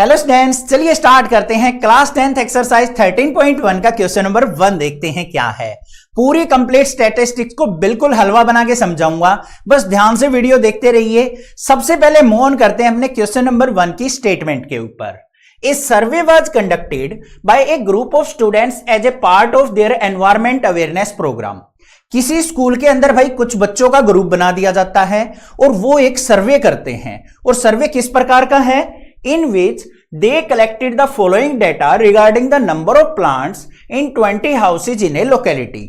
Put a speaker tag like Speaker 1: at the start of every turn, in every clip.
Speaker 1: Hello students, चलिए start करते हैं। क्लास 10th एक्सरसाइज 13.1 का क्वेश्चन नंबर 1 देखते हैं क्या है। पूरी कंप्लीट स्टैटिस्टिक्स को बिल्कुल हलवा बना के समझाऊंगा, बस ध्यान से वीडियो देखते रहिए। सबसे पहले मूव ऑन करते हैं अपने क्वेश्चन नंबर 1 की स्टेटमेंट के ऊपर। A survey was conducted by a group of students as a part of their environment awareness program. किसी स्कूल के अंदर भाई कुछ बच्चों का ग्रुप बना दिया जाता है और वो एक सर्वे करते हैं। और सर्वे किस प्रकार का है? in which they collected the following data regarding the number of plants in 20 houses in a locality।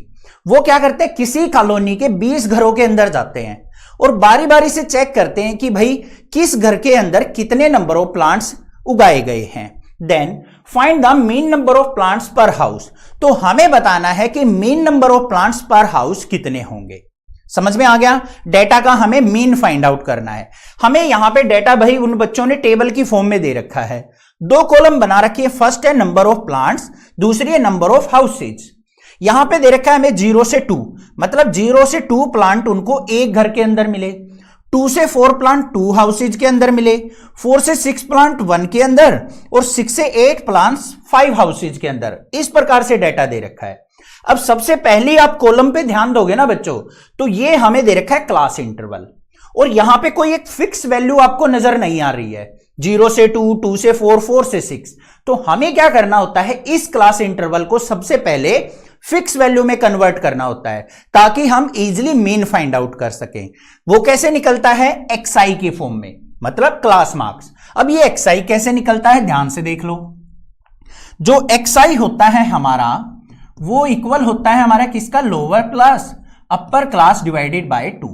Speaker 1: वो क्या करते हैं, किसी कॉलोनी के 20 घरों के अंदर जाते हैं और बारी बारी से चेक करते हैं कि भाई किस घर के अंदर कितने नंबर ऑफ प्लांट्स उगाए गए हैं। Then find the mean number of plants per house. तो हमें बताना है कि mean number of plants per house कितने होंगे। समझ में आ गया? डेटा का हमें मीन फाइंड आउट करना है। हमें यहां पे डेटा भाई उन बच्चों ने टेबल की फॉर्म में दे रखा है। दो कॉलम बना रखी है, फर्स्ट है नंबर ऑफ प्लांट्स, दूसरी है नंबर ऑफ हाउसेज। यहां पे दे रखा है हमें 0 से 2, मतलब 0 से 2 प्लांट उनको एक घर के अंदर मिले, 2 से 4 प्लांट 2 हाउसेज के अंदर मिले, 4 से 6 प्लांट 1 के अंदर और 6 से 8 प्लांट्स 5 हाउसेज के अंदर। इस प्रकार से डेटा दे रखा है। अब सबसे पहले आप कॉलम पे ध्यान दोगे ना बच्चों, तो ये हमें दे रखा है क्लास इंटरवल और यहां पे कोई एक फिक्स वैल्यू आपको नजर नहीं आ रही है। 0 से 2, 2 से 4, 4 से 6। तो हमें क्या करना होता है, इस क्लास इंटरवल को सबसे पहले फिक्स वैल्यू में कन्वर्ट करना होता है ताकि हम इजीली मीन फाइंड आउट कर सकें। वो कैसे निकलता है? एक्सआई की फॉर्म में, मतलब क्लास मार्क्स। अब ये एक्सआई कैसे निकलता है, ध्यान से देख लो। जो एक्सआई होता है हमारा, वो इक्वल होता है हमारा किसका? Lower class upper class divided by 2।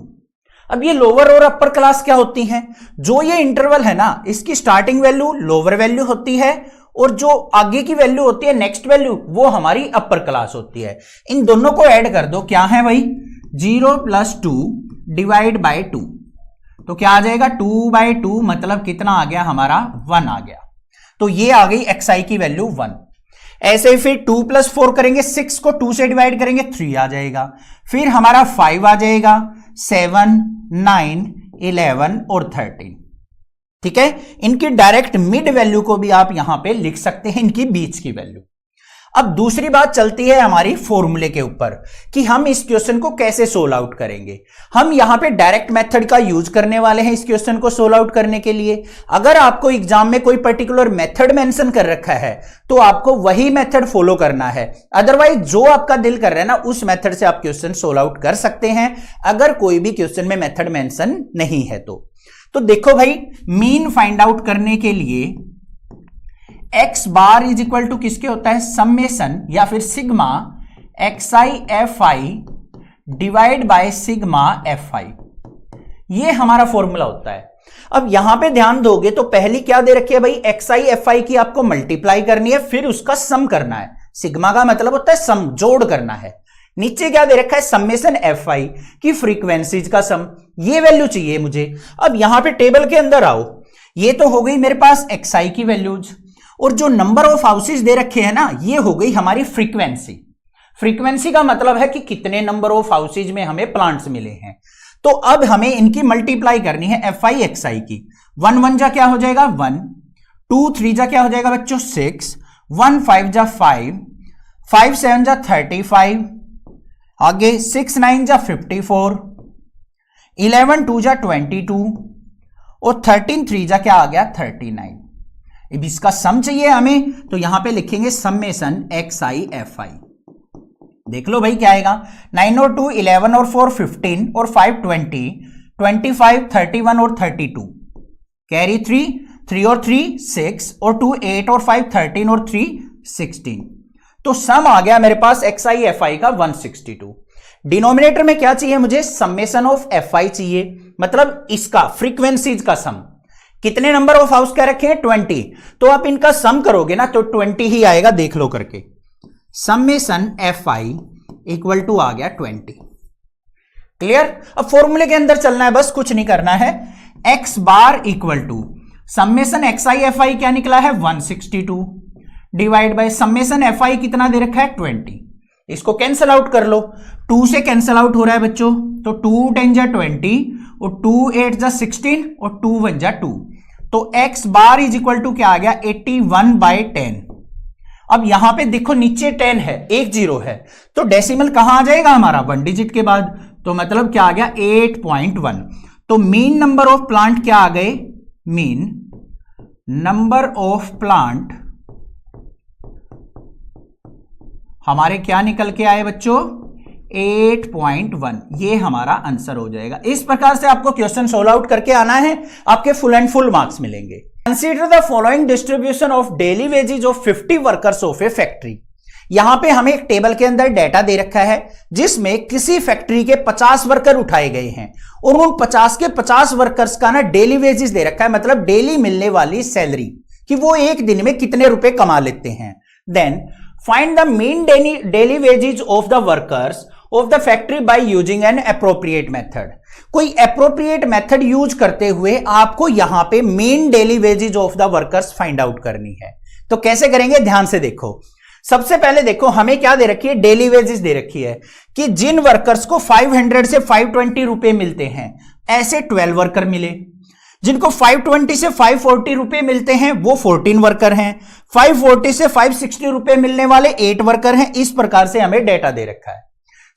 Speaker 1: अब ये लोअर और अपर क्लास क्या होती हैं? जो ये इंटरवल है ना, इसकी स्टार्टिंग वैल्यू लोअर वैल्यू होती है और जो आगे की वैल्यू होती है नेक्स्ट वैल्यू, वो हमारी अपर क्लास होती है। इन दोनों को ऐड कर दो, क्या है भाई? 0 + 2 डिवाइड बाय 2। तो क्या आ जाएगा? 2/2, मतलब कितना आ गया हमारा? 1 आ गया। तो ये आ गई एक्सआई की वैल्यू 1। ऐसे ही फिर 2 + 4 करेंगे, 6 को 2 से डिवाइड करेंगे 3 आ जाएगा। फिर हमारा 5 आ जाएगा, 7, 9, 11 और 13। ठीक है, इनकी डायरेक्ट मिड वैल्यू को भी आप यहां पे लिख सकते हैं, इनकी बीच की वैल्यू। अब दूसरी बात चलती है हमारी फॉर्मूले के ऊपर कि हम इस क्वेश्चन को कैसे सोल्व आउट करेंगे। हम यहां पे डायरेक्ट मेथड का यूज करने वाले हैं इस क्वेश्चन को सोल्व आउट करने के लिए। अगर आपको एग्जाम में कोई पर्टिकुलर मेथड मेंशन कर रखा है तो आपको वही मेथड फॉलो करना है। अदरवाइज जो आपका दिल कर रहा है ना, उस मेथड से आप क्वेश्चन सोल्व आउट कर सकते हैं अगर कोई भी क्वेश्चन में मेथड मेंशन नहीं है तो देखो भाई, मीन फाइंड आउट करने के लिए x bar is equal to किसके होता है? समेशन या फिर sigma xi fi divide by sigma fi। ये हमारा फॉर्मूला होता है। अब यहां पे ध्यान दोगे तो पहली क्या दे रखी है भाई? xi fi की आपको मल्टीप्लाई करनी है, फिर उसका सम करना है। सिग्मा का मतलब होता है सम, जोड़ करना है। नीचे क्या दे रखा है? समेशन fi की फ्रीक्वेंसीज का सम। ये वैल्यू चाहिए मुझे। अब यहां पे टेबल के अंदर आओ, ये तो हो गई मेरे पास xi की वैल्यूज और जो नंबर ऑफ हाउसेज दे रखे हैं ना, ये हो गई हमारी फ्रीक्वेंसी। फ्रीक्वेंसी का मतलब है कि कितने नंबर ऑफ हाउसेज में हमें प्लांट्स मिले हैं। तो अब हमें इनकी मल्टीप्लाई करनी है fi xi की। 1 1 जा क्या हो जाएगा? 1, 2 3 जा क्या हो जाएगा बच्चों? 6, 1 5 जा 5, 5 7 जा 35, आगे 6 9 जा 54, 11 2 जा 22 और 13 3 जा क्या आ गया? 39। अब इसका सम चाहिए हमें, तो यहां पे लिखेंगे समेशन xi fi। देख लो भाई क्या आएगा? 9 और 2 11 और 4 15 और 5 20, 25 31 और 32, कैरी 3 और 3 6 और 2 8 और 5 13 और 3 16। तो सम आ गया मेरे पास xi fi का 162। डिनोमिनेटर में क्या चाहिए मुझे? समेशन ऑफ fi चाहिए, मतलब इसका फ्रीक्वेंसीज का सम। कितने नंबर ऑफ हाउस क्या रखे हैं? 20। तो आप इनका सम करोगे ना तो 20 ही आएगा, देख लो करके। समेशन fi इक्वल टू आ गया 20। क्लियर? अब फॉर्मूले के अंदर चलना है, बस कुछ नहीं करना है। x bar equal to summation xi fi क्या निकला है? 162 डिवाइड बाय समेशन fi कितना दे रखा है? 20। इसको कैंसल आउट कर लो, 2 से कैंसल आउट हो रहा है बच्चों, तो 2 10 जा 20 और 2 8 जा 16 और 2 1 जा 2। तो x bar is equal to क्या आ गया 81/10। अब यहां पे देखो नीचे 10 है, एक जीरो है, तो डेसिमल कहां आ जाएगा हमारा 1 डिजिट के बाद, तो मतलब क्या आ गया 8.1। तो मीन नंबर ऑफ प्लांट क्या आ गए, मीन नंबर ऑफ प्लांट हमारे क्या निकल के आए बच्चों 8.1। ये हमारा आंसर हो जाएगा। इस प्रकार से आपको क्वेश्चन सोल्व आउट करके आना है, आपके फुल एंड फुल मार्क्स मिलेंगे। Consider the following distribution of daily wages of 50 workers of a factory. यहां पे हमें एक टेबल के अंदर डेटा दे रखा है जिसमें किसी फैक्ट्री के 50 वर्कर उठाए गए हैं और उन 50 के 50 वर्कर्स का ना डेली वेजेस दे रखा है, मतलब डेली मिलने वाली सैलरी कि वो एक दिन में कितने रुपए कमा लेते हैं। Then find the mean daily wages of the workers of the factory by using an appropriate method. कोई एप्रोप्रिएट मेथड यूज करते हुए आपको यहां पे mean daily wages of the workers find out करनी है। तो कैसे करेंगे, ध्यान से देखो। सबसे पहले देखो हमें क्या दे रखी है, डेली वेजेस दे रखी है कि जिन वर्कर्स को 500 से 520 रुपए मिलते हैं ऐसे 12 वर्कर मिले, जिनको 520 से 540 रुपए मिलते हैं वो 14 वर्कर हैं, 540 से 560 रुपए मिलने वाले 8 वर्कर हैं। इस प्रकार से हमें डेटा दे रखा है।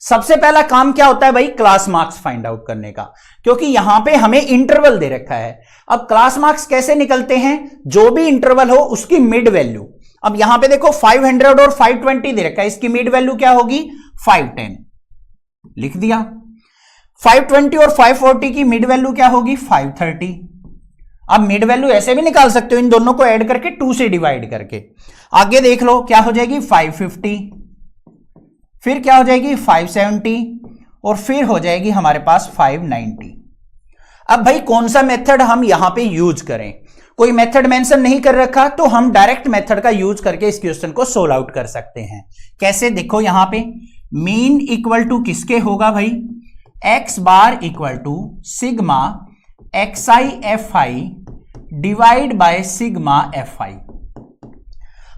Speaker 1: सबसे पहला काम क्या होता है भाई, क्लास मार्क्स फाइंड आउट करने का, क्योंकि यहां पे हमें इंटरवल दे रखा है। अब क्लास मार्क्स कैसे निकलते हैं, जो भी इंटरवल हो उसकी मिड वैल्यू। अब यहां पे देखो 500 और 520 दे रखा है, इसकी मिड वैल्यू क्या होगी 510, लिख दिया। 520 और 540 की मिड वैल्यू क्या होगी 530। अब मिड वैल्यू ऐसे भी निकाल सकते हो, इन दोनों को ऐड करके 2 से डिवाइड करके। आगे देख लो क्या हो जाएगी 550, फिर क्या हो जाएगी 570 और फिर हो जाएगी हमारे पास 590। अब भाई कौन सा मेथड हम यहां पे यूज करें, कोई मेथड मेंशन नहीं कर रखा, तो हम डायरेक्ट मेथड का यूज करके इस क्वेश्चन को सोल्व आउट कर सकते हैं। कैसे, देखो यहां पे मीन इक्वल टू किसके होगा भाई, X bar equal to sigma X I F I divide by sigma F I.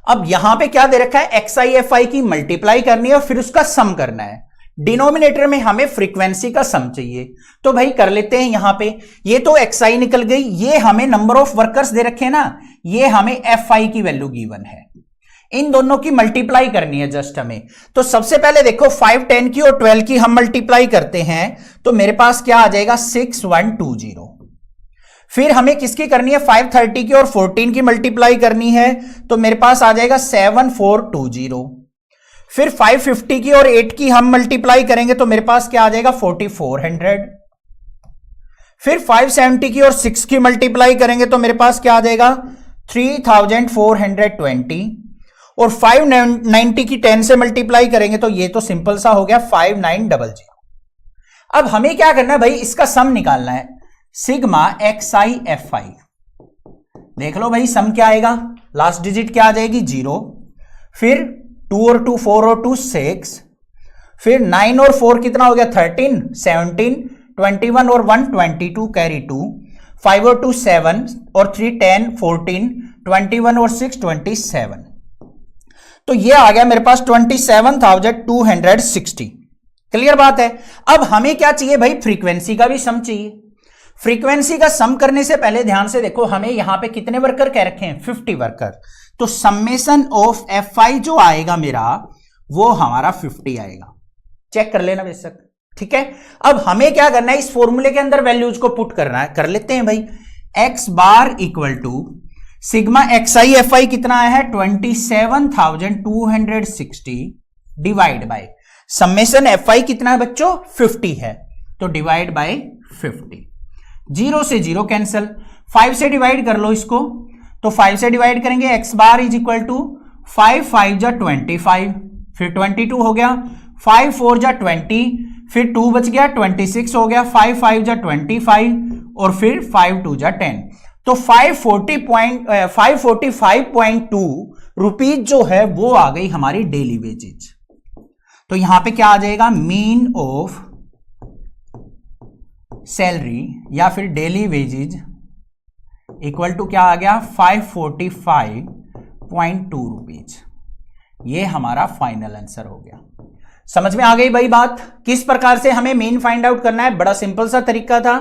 Speaker 1: अब यहां पे क्या दे रखा है, एक्सआई एफ आई की मल्टीप्लाई करनी है और फिर उसका सम करना है। डिनोमिनेटर में हमें फ्रीक्वेंसी का सम चाहिए, तो भाई कर लेते हैं। यहां पे ये तो एक्सआई निकल गई, ये हमें नंबर ऑफ वर्कर्स दे रखे हैं ना, ये हमें एफ आई की वैल्यू गिवन है, इन दोनों की मल्टीप्लाई करनी है जस्ट हमें। तो सबसे पहले देखो 5, 10 की और 12 की हम मल्टीप्लाई करते हैं तो मेरे पास क्या आ जाएगा 6120। फिर हमें किसकी करनी है 530 की और 14 की मल्टीप्लाई करनी है तो मेरे पास आ जाएगा 7420। फिर 550 की और 8 की हम मल्टीप्लाई करेंगे तो मेरे पास क्या आ जाएगा 4400। फिर 570 की और 6 की मल्टीप्लाई करेंगे तो मेरे पास क्या आ जाएगा 3420। और 590 की 10 से मल्टीप्लाई करेंगे तो ये तो सिंपल सा हो गया 5900। अब हमें क्या करना है भाई, इसका सम निकालना है, सिग्मा एक्स आई एफ आई। देख लो भाई सम क्या आएगा, लास्ट डिजिट क्या आ जाएगी 0, फिर 2 और 2 4 और 2 6, फिर 9 और 4 कितना हो गया 13, 17, 21 और 1 22 कैरी 2, 5 और 2 7 और 3 10 14, 21 और 6 27। तो ये आ गया मेरे पास 27,260। क्लियर बात है। अब हमें क्या चाहिए भाई, फ्रीक्वेंसी का भी सम चाहिए। फ्रीक्वेंसी का सम करने से पहले ध्यान से देखो, हमें यहां पे कितने वर्कर कह रखे हैं 50 वर्कर, तो समेशन ऑफ एफ आई जो आएगा मेरा वो हमारा 50 आएगा। चेक कर लेना बेशक, ठीक है। अब हमें क्या करना है, इस फॉर्मूले के अंदर वैल्यूज को पुट करना है, कर लेते हैं भाई। X bar equal to sigma X I F I कितना आया है 27,260 divide by summation F I कितना है बच्चों 50 है, तो डिवाइड बाय 50। 0 से 0 कैंसिल, 5 से डिवाइड कर लो इसको, तो 5 से डिवाइड करेंगे X bar is equal to 5 5 जा 25, फिर 22 हो गया, 5 4 जा 20, फिर 2 बच गया 26 हो गया, 5 5 जा 25 और फिर 5 2 जा 10। तो 545.2 रुपीज जो है वो आ गई हमारी डेली वेजेज। तो यहां पे क्या आ जाएगा, मीन ऑफ सैलरी या फिर डेली वेजेज इक्वल टू क्या आ गया 545.2 रुपीज। ये हमारा फाइनल आंसर हो गया। समझ में आ गई भाई बात? किस प्रकार से हमें मीन फाइंड आउट करना है? बड़ा सिंपल सा तरीका था।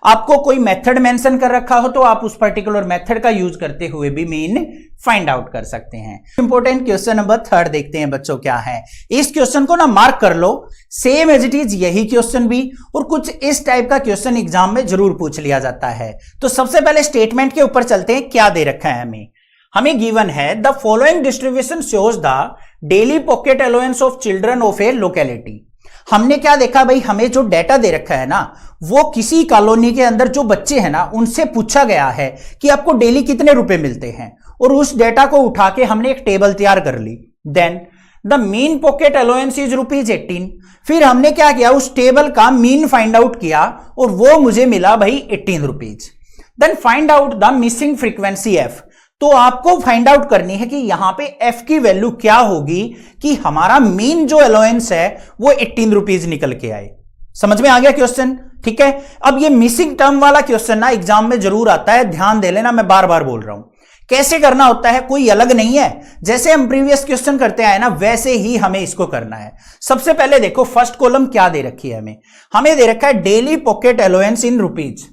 Speaker 1: आपको कोई मेथड मेंशन कर रखा हो तो आप उस पर्टिकुलर मेथड का यूज करते हुए भी मीन फाइंड आउट कर सकते हैं। इंपॉर्टेंट क्वेश्चन नंबर 3 देखते हैं बच्चों क्या है। इस क्वेश्चन को ना मार्क कर लो, सेम एज इट इज यही क्वेश्चन भी और कुछ इस टाइप का क्वेश्चन एग्जाम में जरूर पूछ लिया जाता है। तो सबसे पहले स्टेटमेंट के ऊपर चलते हैं, क्या दे रखा है हमें गिवन है the following distribution shows the daily pocket allowance of children of A locality. हमने क्या देखा भाई, हमें जो डेटा दे रखा है ना वो किसी कॉलोनी के अंदर जो बच्चे हैं ना उनसे पूछा गया है कि आपको डेली कितने रुपए मिलते हैं, और उस डेटा को उठा के हमने एक टेबल तैयार कर ली। Then the mean pocket allowance is ₹18। फिर हमने क्या किया, उस टेबल का मीन फाइंड आउट किया और वो मुझे मिला भाई ₹18। Then find out the missing frequency F. तो आपको फाइंड आउट करनी है कि यहां पे एफ की वैल्यू क्या होगी कि हमारा मीन जो अलाउंस है वो ₹18 निकल के आए। समझ में आ गया क्वेश्चन? ठीक है। अब ये मिसिंग टर्म वाला क्वेश्चन ना एग्जाम में जरूर आता है, ध्यान दे लेना, मैं बार बार बोल रहा हूं। कैसे करना होता है, कोई अलग नहीं है, जैसे हम प्रीवियस क्वेश्चन करते आए ना वैसे ही हमें इसको करना है। सबसे पहले देखो फर्स्ट कॉलम क्या दे रखी है हमें दे रखा है daily pocket allowance in rupees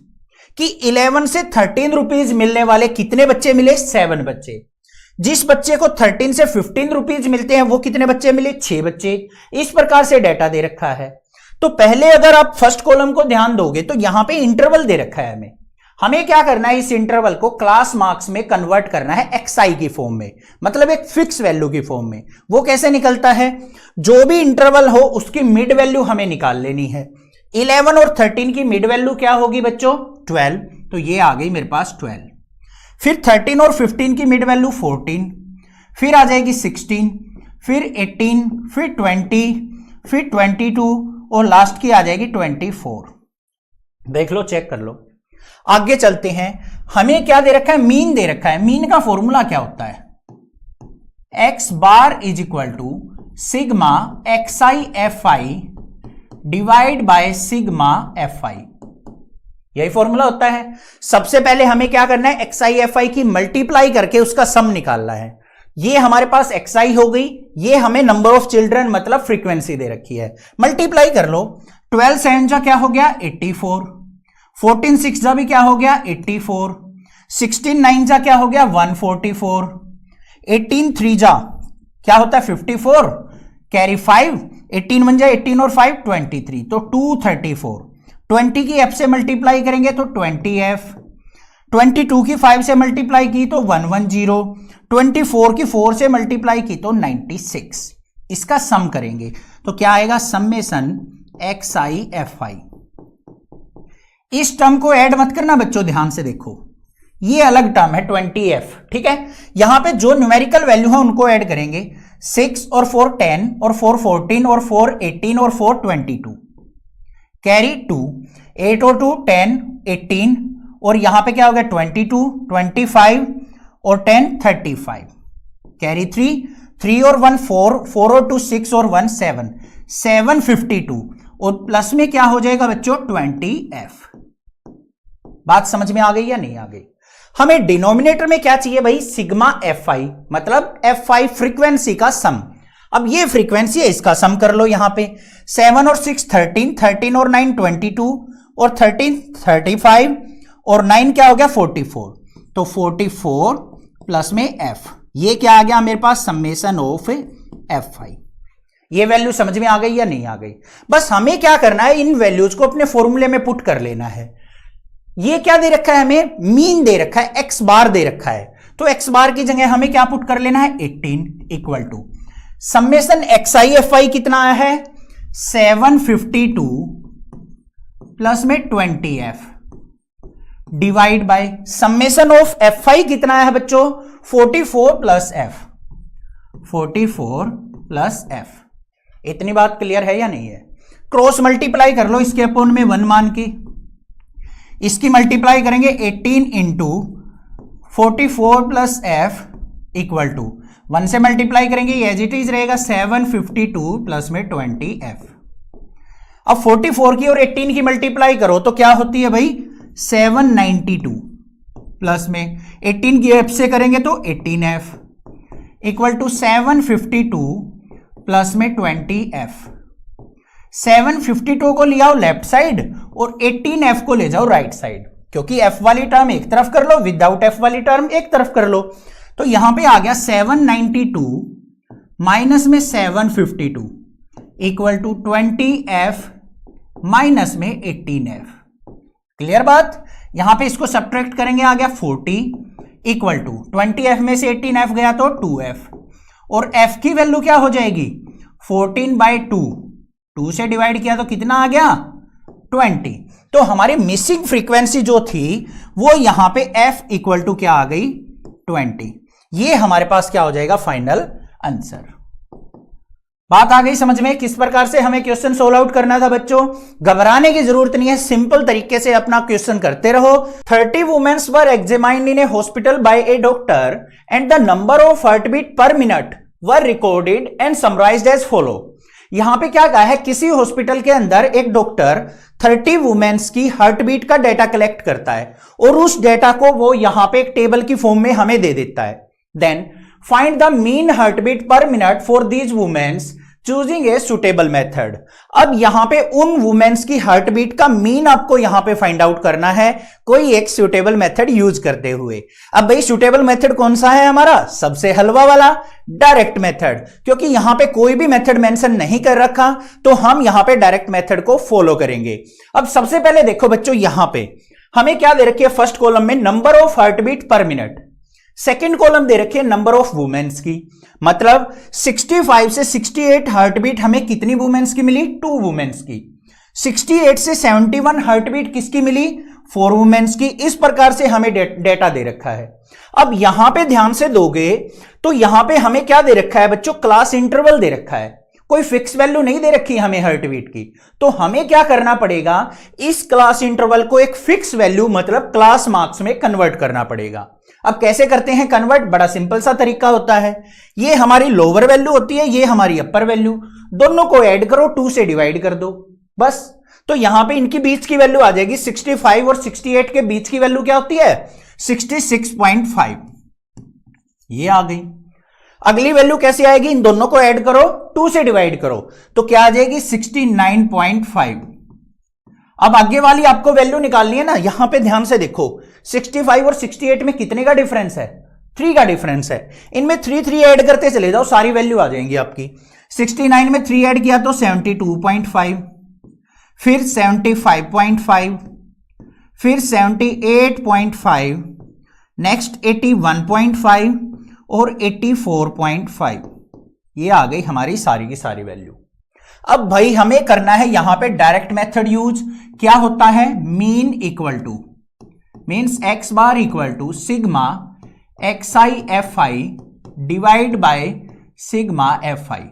Speaker 1: कि 11 से 13 रुपीज मिलने वाले कितने बच्चे मिले? 7 बच्चे। जिस बच्चे को 13 से 15 रुपीज मिलते हैं वो कितने बच्चे मिले? 6 बच्चे। इस प्रकार से डाटा दे रखा है। तो पहले अगर आप फर्स्ट कॉलम को ध्यान दोगे तो यहां पे इंटरवल दे रखा है हमें क्या करना है, इस इंटरवल को क्लास मार्क्स में कन्वर्ट करना है एक्सआई की फॉर्म में, मतलब एक फिक्स वैल्यू की फॉर्म में। वो कैसे निकलता है, जो भी इंटरवल हो उसकी मिड वैल्यू हमें निकाल लेनी है। 11 और 13 की मिड वैल्यू क्या होगी बच्चों? 12। तो ये आ गई मेरे पास 12। फिर 13 और 15 की मिड वैल्यू 14, फिर आ जाएगी 16, फिर 18, फिर 20, फिर 22 और लास्ट की आ जाएगी 24। देख लो, चेक कर लो। आगे चलते हैं, हमें क्या दे रखा है? मीन दे रखा है। मीन का फॉर्मूला क्या होता है? X bar is equal to sigma X I F I divide by sigma F I. यही फॉर्मूला होता है। सबसे पहले हमें क्या करना है, एक्सआई एफ आई की मल्टीप्लाई करके उसका सम निकालना है। ये हमारे पास एक्सआई हो गई, ये हमें नंबर ऑफ चिल्ड्रन मतलब फ्रीक्वेंसी दे रखी है, मल्टीप्लाई कर लो। 12 7 जा क्या हो गया? 84। 14 6 जा भी क्या हो गया? 84। 16 9 जा क्या हो गया? 144। 18 3 जा क्या होता है? 54। कैरी 5, 18 1 जा 18 और 5 23, तो 234। 20 की एफ से मल्टीप्लाई करेंगे तो 20f। 22 की 5 से मल्टीप्लाई की तो 110। 24 की 4 से मल्टीप्लाई की तो 96। इसका सम करेंगे तो क्या आएगा? समेशन एक्स आई एफ आई। इस टर्म को ऐड मत करना बच्चों, ध्यान से देखो, ये अलग टर्म है 20f। ठीक है, यहां पे जो न्यूमेरिकल वैल्यू है उनको ऐड करेंगे। 6 और 4 10 और 4 14 और 4 18 और 4 22। कैरी 2, 8 और 2 10 18 और यहां पे क्या हो गया? 22 25 और 10 35। कैरी 3 और 1 4, 4 और 2 6 और 1 7, 752 और प्लस में क्या हो जाएगा बच्चों? 20f। बात समझ में आ गई या नहीं आ गई? हमें डिनोमिनेटर में क्या चाहिए भाई? सिग्मा एफ आई, मतलब एफ आई फ्रीक्वेंसी का सम। अब ये फ्रीक्वेंसी है, इसका सम कर लो। यहां पे 7 और 6 13, 13 और 9 22 और 13 35 और 9 क्या हो गया? 44। तो 44 प्लस में एफ, ये क्या आ गया मेरे पास? Summation of F I. ये वैल्यू समझ में आ गई या नहीं आ गई? बस हमें क्या करना है, इन वैल्यूज को अपने फॉर्मूले में पुट कर लेना है। ये क्या दे रखा है हमें? मीन दे रखा है, एक्स बार दे रखा है। तो एक्स बार की जगह हमें क्या पुट कर लेना है? 18 equal to summation X I F I कितना आया है? 752 प्लस में 20f divide by summation of F I कितना आया है बच्चों? 44 प्लस एफ। 44 plus F. इतनी बात क्लियर है या नहीं है? क्रॉस मल्टीप्लाई कर लो इसके अपोन में 1 मान की, इसकी मल्टीप्लाई करेंगे 18 into 44 plus F equal to 1 से मल्टीप्लाई करेंगे, एज इट इज रहेगा 752 प्लस में 20f। अब 44 की और 18 की मल्टीप्लाई करो तो क्या होती है भाई? 792 प्लस में 18 की एफ से करेंगे तो 18f इक्वल टू 752 प्लस में 20f। 752 को ले आओ लेफ्ट साइड और 18f को ले जाओ राइट साइड, क्योंकि f वाली टर्म एक तरफ कर लो, विदाउट f वाली टर्म एक तरफ कर लो। तो यहां पे आ गया 792 माइनस में 752 इक्वल टू 20f माइनस में 18f। क्लियर बात? यहां पे इसको सब्ट्रैक्ट करेंगे, आ गया 40 इक्वल टू 20f में से 18f गया तो 2f, और f की वैल्यू क्या हो जाएगी 14/2, 2 से डिवाइड किया तो कितना आ गया 20। तो हमारी मिसिंग फ्रीक्वेंसी जो थी वो यहां पे f इक्वल टू क्या आ गई 20। ये हमारे पास क्या हो जाएगा फाइनल आंसर। बात आ गई समझ में किस प्रकार से हमें क्वेश्चन सोल्व आउट करना था बच्चों? घबराने की जरूरत नहीं है, सिंपल तरीके से अपना क्वेश्चन करते रहो। 30 womens were examined in a hospital by a doctor and the number of heartbeat per minute were recorded and summarised as follow. यहां पे क्या कहा है, किसी हॉस्पिटल के अंदर एक डॉक्टर 30 वुमेन्स की हार्टबीट का डेटा कलेक्ट करता है और उस डेटा को वो यहां पे एक टेबल की फॉर्म में हमें दे देता है। Then find the mean heartbeat per minute for these womens choosing a suitable method. अब यहां पे उन वुमेन्स की हार्टबीट का मीन आपको यहां पे फाइंड आउट करना है कोई एक सुटेबल मेथड यूज करते हुए। अब भाई सुटेबल मेथड कौन सा है हमारा? सबसे हलवा वाला डायरेक्ट मेथड, क्योंकि यहां पे कोई भी मेथड मेंशन नहीं कर रखा तो हम यहां पे डायरेक्ट मेथड को फॉलो करेंगे। अब सबसे पहले देखो बच्चों, यहां पे हमें क्या दे रखी है, फर्स्ट कॉलम में number of heartbeat per minute, second column दे रखी है नंबर ऑफ वुमेन्स की, मतलब 65 से 68 हार्टबीट हमें कितनी वुमेन्स की मिली? 2 वुमेन्स की। 68 से 71 हार्टबीट किसकी मिली? 4 वुमेन्स की। इस प्रकार से हमें डेटा दे रखा है। अब यहां पे ध्यान से दोगे तो यहां पे हमें क्या दे रखा है बच्चों? क्लास इंटरवल दे रखा है, कोई फिक्स वैल्यू नहीं दे रखी हमें हार्टबीट की। तो हमें क्या करना पड़ेगा, इस क्लास इंटरवल को एक फिक्स वैल्यू मतलब क्लास मार्क्स में कन्वर्ट करना पड़ेगा। अब कैसे करते हैं कन्वर्ट? बड़ा सिंपल सा तरीका होता है। ये हमारी लोअर वैल्यू होती है, ये हमारी अपर वैल्यू, दोनों को ऐड करो, 2 से डिवाइड कर दो बस। तो यहां पे इनकी बीच की वैल्यू आ जाएगी 65 और 68 के बीच की वैल्यू क्या होती है 66.5, ये आ गई। अगली वैल्यू कैसी आएगी? इन दोनों को ऐड करो, 2 से डिवाइड करो तो क्या आ जाएगी 69.5। अब आगे वाली आपको वैल्यू निकालनी है ना, यहां पे ध्यान से देखो 65 और 68 में कितने का डिफरेंस है? 3 का डिफरेंस है। इनमें 3 ऐड करते चले जाओ, सारी वैल्यू आ जाएंगी आपकी। 69 में 3 ऐड किया तो 72.5, फिर 75.5, फिर 78.5, नेक्स्ट 81.5 और 84.5। ये आ गई हमारी सारी की सारी वैल्यू। अब भाई हमें करना है यहां पे डायरेक्ट मेथड यूज। क्या होता है? Mean equal to means X bar equal to sigma X I F I divide by sigma F I.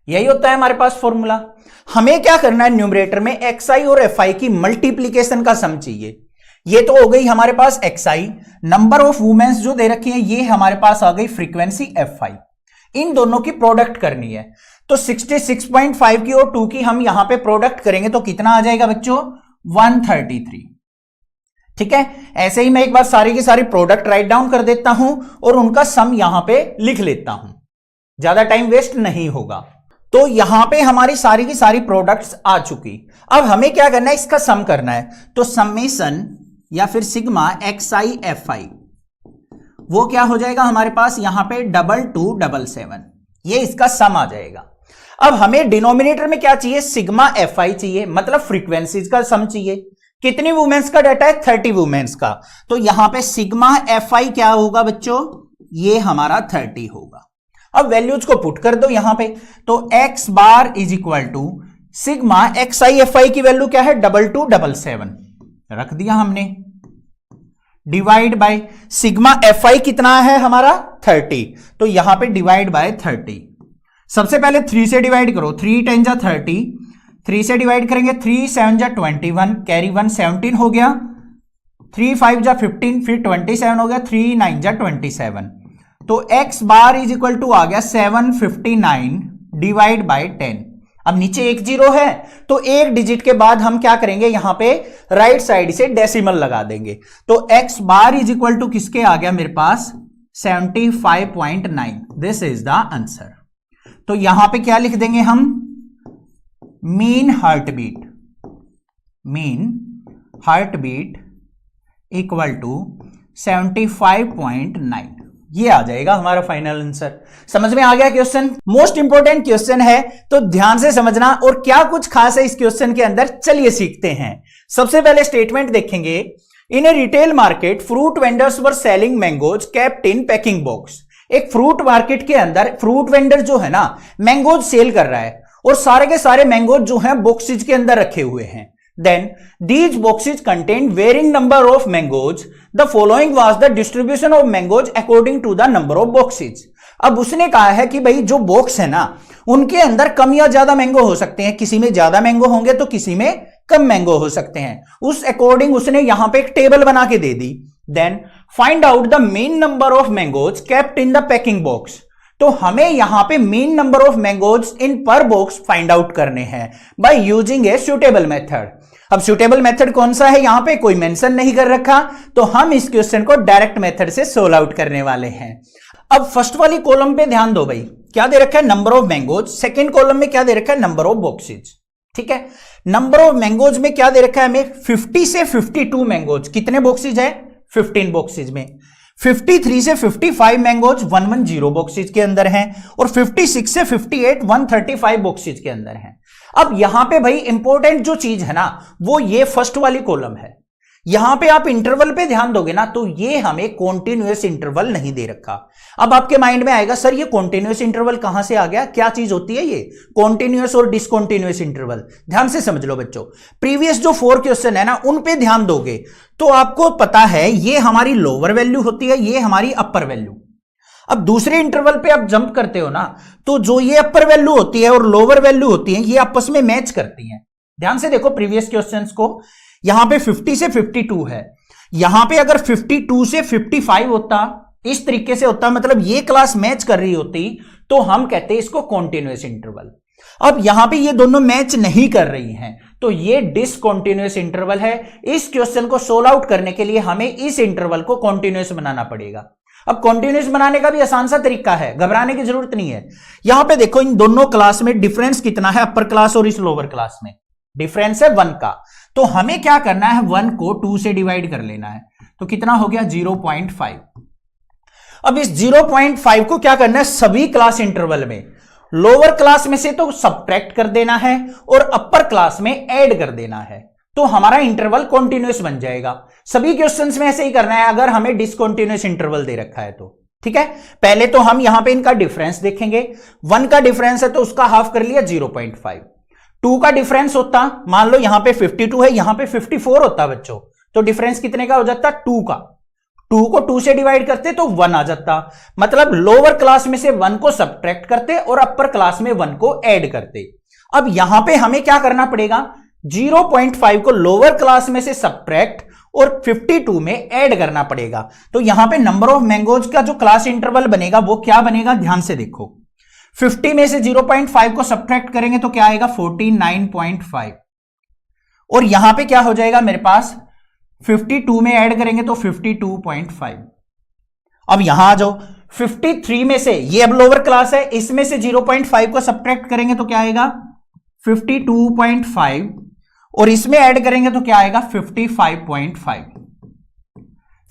Speaker 1: यही होता है हमारे पास फॉर्मूला। हमें क्या करना है, न्यूमरेटर में एक्सआई और एफ आई की मल्टीप्लीकेशन का सम चाहिए। ये तो हो गई हमारे पास एक्सआई, नंबर ऑफ वुमेन्स जो दे रखी है, ये हमारे पास आ गई फ्रीक्वेंसी एफ आई। इन दोनों की प्रोडक्ट करनी है तो 66.5 की और 2 की हम यहां पे प्रोडक्ट करेंगे तो कितना आ जाएगा बच्चों 133। ठीक है, ऐसे ही मैं एक बार सारी की सारी प्रोडक्ट राइट डाउन कर देता हूं और उनका सम यहां पे लिख लेता हूं, ज्यादा टाइम वेस्ट नहीं होगा। तो यहां पे हमारी सारी की सारी प्रोडक्ट्स आ चुकी। अब हमें क्या करना है, इसका सम करना है। तो समेशन या फिर सिग्मा एक्स आई एफ आई वो क्या हो जाएगा हमारे पास यहां पे 2277, ये इसका सम आ जाएगा। अब हमें डिनोमिनेटर में क्या चाहिए, सिग्मा एफ आई चाहिए, मतलब फ्रीक्वेंसीज का सम चाहिए। कितनी वुमेन्स का डाटा है 30 वुमेन्स का, तो यहां पे सिग्मा एफ आई क्या होगा बच्चों, ये हमारा 30 होगा। अब वैल्यूज को पुट कर दो यहां पे, तो X bar is equal to sigma X I F I की वैल्यू क्या है 2277 रख दिया हमने, divide by sigma F I कितना है हमारा 30, तो यहां पे डिवाइड बाय 30। सबसे पहले 3 से डिवाइड करो, 3 10 जा 30, 3 से डिवाइड करेंगे 3 7 जा 21, कैरी 1 17 हो गया, 3 5 जा 15, फिर 27 हो गया, 3 9 जा 27, तो x bar is equal to आ गया 759 डिवाइड बाय 10। अब नीचे एक जीरो है तो एक डिजिट के बाद हम क्या करेंगे, यहां पे राइट साइड से डेसिमल लगा देंगे, तो x bar is equal to किसके आ गया मेरे पास 75.9। This is the answer. तो यहां पे क्या लिख देंगे हम mean heart beat equal to 75.9, ये आ जाएगा हमारा फाइनल आंसर। समझ में आ गया क्वेश्चन? मोस्ट इंपोर्टेंट क्वेश्चन है, तो ध्यान से समझना। और क्या कुछ खास है इस क्वेश्चन के अंदर, चलिए सीखते हैं। सबसे पहले स्टेटमेंट देखेंगे, in a retail market fruit vendors were selling mangoes kept in packing box. एक फ्रूट मार्केट के अंदर फ्रूट वेंडर जो है ना, मैंगोज सेल कर रहा है और सारे के सारे मैंगोज जो हैं बॉक्सेज के अंदर रखे हुए हैं। Then these boxes contained varying number of mangoes. The following was the distribution of mangoes according to the number of boxes. अब उसने कहा है कि भाई जो बॉक्स है ना, उनके अंदर कम या ज्यादा मैंगो हो सकते हैं, किसी में ज्यादा मैंगो होंगे तो किसी में कम मैंगो हो सकते हैं। उस अकॉर्डिंग उसने यहां पे एक टेबल बना के दे दी। Then find out the mean number of mangoes kept in the packing box. तो हमें यहां पे mean number of mangoes in per box find out करने हैं by using a suitable method. अब सूटेबल मेथड कौन सा है, यहां पे कोई मेंशन नहीं कर रखा, तो हम इस क्वेश्चन को डायरेक्ट मेथड से सोल्व आउट करने वाले हैं। अब फर्स्ट वाली कॉलम पे ध्यान दो भाई, क्या दे रखा है, number of mangoes. Second column में क्या दे रखा है, नंबर ऑफ बॉक्सेज। ठीक है, नंबर ऑफ मैंगोज में क्या दे रखा है हमें, 50 से 52 मैंगोज। कितने बॉक्सेज है, 15 बॉक्सेज में। 53 से 55 मैंगोज 110 बॉक्सेज के अंदर हैं, और 56 से 58 135 बॉक्सेज के अंदर हैं। अब यहां पे भाई इंपॉर्टेंट जो चीज है ना, वो ये फर्स्ट वाली कॉलम है। यहां पे आप इंटरवल पे ध्यान दोगे ना, तो ये हमें कॉन्टिन्यूअस इंटरवल नहीं दे रखा। अब आपके माइंड में आएगा, सर ये कॉन्टिन्यूअस इंटरवल कहां से आ गया, क्या चीज होती है ये कॉन्टिन्यूअस और डिसकॉन्टिन्यूअस इंटरवल? ध्यान से समझ लो बच्चों, प्रीवियस जो 4 क्वेश्चन है ना, उन पे ध्यान दोगे तो आपको पता है ये हमारी लोअर वैल्यू होती है, ये हमारी अपर वैल्यू। अब दूसरे इंटरवल पे आप जंप करते हो ना, तो जो ये अपर वैल्यू होती है और लोअर वैल्यू होती है, ये आपस में मैच करती हैं। ध्यान से देखो प्रीवियस क्वेश्चंस को, यहां पे 50 से 52 है, यहां पे अगर 52 से 55 होता, इस तरीके से होता, मतलब ये क्लास मैच कर रही होती, तो हम कहते हैं इसको कॉन्टिन्यूअस इंटरवल। अब यहां पे ये दोनों मैच नहीं कर रही हैं, तो ये डिसकॉन्टिन्यूअस इंटरवल है। इस क्वेश्चन को सोल्व आउट करने के लिए हमें इस इंटरवल को कॉन्टिन्यूअस बनाना पड़ेगा। अब कॉन्टिन्यूअस बनाने का भी आसान सा तरीका है, घबराने की जरूरत नहीं है। यहां पे देखो इन दोनों क्लास में डिफरेंस कितना है, अपर क्लास और इस लोअर क्लास में डिफरेंस है 1 का। तो हमें क्या करना है, 1 को 2 से डिवाइड कर लेना है, तो कितना हो गया 0.5। अब इस 0.5 को क्या करना है, सभी क्लास इंटरवल में लोअर क्लास में से तो सब्ट्रैक्ट कर देना है और अपर क्लास में ऐड कर देना है, तो हमारा इंटरवल कॉन्टिन्यूअस बन जाएगा। सभी क्वेश्चंस में ऐसे ही करना है अगर हमें डिसकॉन्टिन्यूअस इंटरवल दे रखा है तो। ठीक है, पहले तो हम यहां पे इनका डिफरेंस देखेंगे। 1 का डिफरेंस है तो उसका हाफ कर लिया 0.5। 2 का डिफरेंस होता, मान लो यहां पे 52 है, यहां पे 54 होता बच्चों, तो डिफरेंस कितने का हो जाता, 2 का। 2 को 2 से डिवाइड करते तो 1 आ जाता, मतलब लोअर क्लास में से 1 को सब्ट्रैक्ट करते और अपर क्लास में 1 को ऐड करते। अब यहां पे हमें क्या करना पड़ेगा, 0.5 को लोअर क्लास में से सब्ट्रैक्ट और 52 में ऐड करना पड़ेगा। तो यहां पे नंबर ऑफ मैंगोज का जो क्लास इंटरवल बनेगा वो क्या बनेगा, ध्यान से देखो। 50 में से 0.5 को सब्ट्रैक्ट करेंगे तो क्या आएगा 49.5, और यहां पे क्या हो जाएगा मेरे पास 52 में ऐड करेंगे तो 52.5। अब यहां आ जाओ, 53 में से, ये अब लोअर क्लास है, इसमें से 0.5 को सब्ट्रैक्ट करेंगे तो क्या आएगा 52.5, और इसमें ऐड करेंगे तो क्या आएगा 55.5।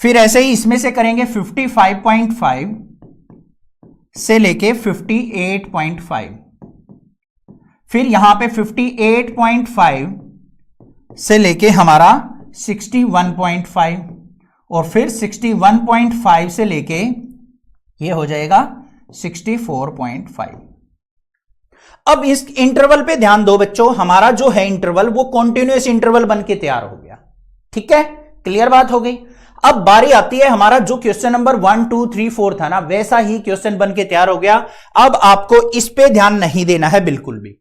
Speaker 1: फिर ऐसे ही इसमें से करेंगे 55.5 से लेके 58.5, फिर यहां पे 58.5 से लेके हमारा 61.5, और फिर 61.5 से लेके ये हो जाएगा 64.5। अब इस इंटरवल पे ध्यान दो बच्चों, हमारा जो है इंटरवल वो कॉन्टिन्यूअस इंटरवल बन के तैयार हो गया। ठीक है, क्लियर बात हो गई। अब बारी आती है हमारा जो क्वेश्चन नंबर 1 2 3 4 था ना, वैसा ही क्वेश्चन बन के तैयार हो गया। अब आपको इस पे ध्यान नहीं देना है बिल्कुल भी,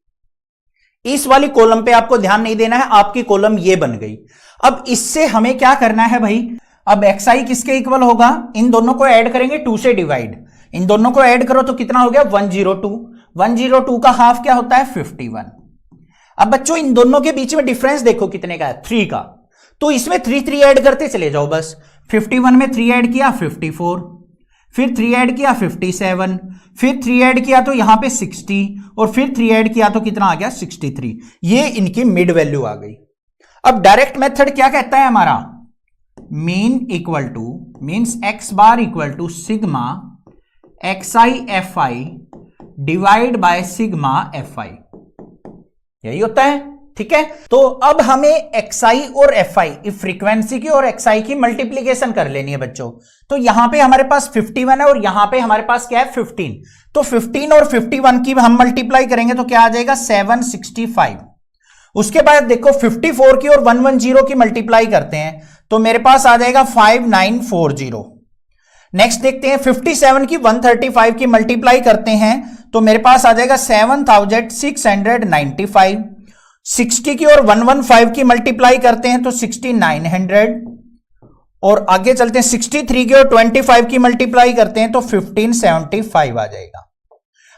Speaker 1: इस वाली कॉलम पे आपको ध्यान नहीं देना है, आपकी कॉलम ये बन गई। अब इससे हमें क्या करना है भाई, अब xi किसके इक्वल होगा, इन दोनों को ऐड करेंगे 2 से डिवाइड, इन दोनों को ऐड करो तो कितना हो गया 102। 102 का हाफ क्या होता है 51। अब बच्चों इन दोनों के बीच में डिफरेंस देखो कितने का है 3 का, तो इसमें 3 3 ऐड करते चले जाओ बस। 51 में 3 ऐड किया 54, फिर 3 ऐड किया 57, फिर 3 ऐड किया तो यहां पे 60, और फिर 3 ऐड किया तो कितना आ गया 63। ये इनकी मिड वैल्यू आ गई। अब डायरेक्ट मेथड क्या कहता है हमारा, mean equal to means X bar equal to sigma X I F I divide by sigma F I, यही होता है। ठीक है, तो अब हमें एक्सआई और एफ आई, फ्रीक्वेंसी की और एक्सआई की मल्टीप्लीकेशन कर लेनी है बच्चों। तो यहां पे हमारे पास 51 है और यहां पे हमारे पास क्या है 15, तो 15 और 51 की हम मल्टीप्लाई करेंगे तो क्या आ जाएगा 765। उसके बाद देखो 54 की और 110 की मल्टीप्लाई करते हैं तो मेरे पास आ जाएगा 5940। नेक्स्ट देखते हैं 57 की 135 की मल्टीप्लाई करते हैं तो मेरे पास आ जाएगा 7695। 60 की और 115 की मल्टीप्लाई करते हैं तो 6900, और आगे चलते हैं 63 की और 25 की मल्टीप्लाई करते हैं तो 1575 आ जाएगा।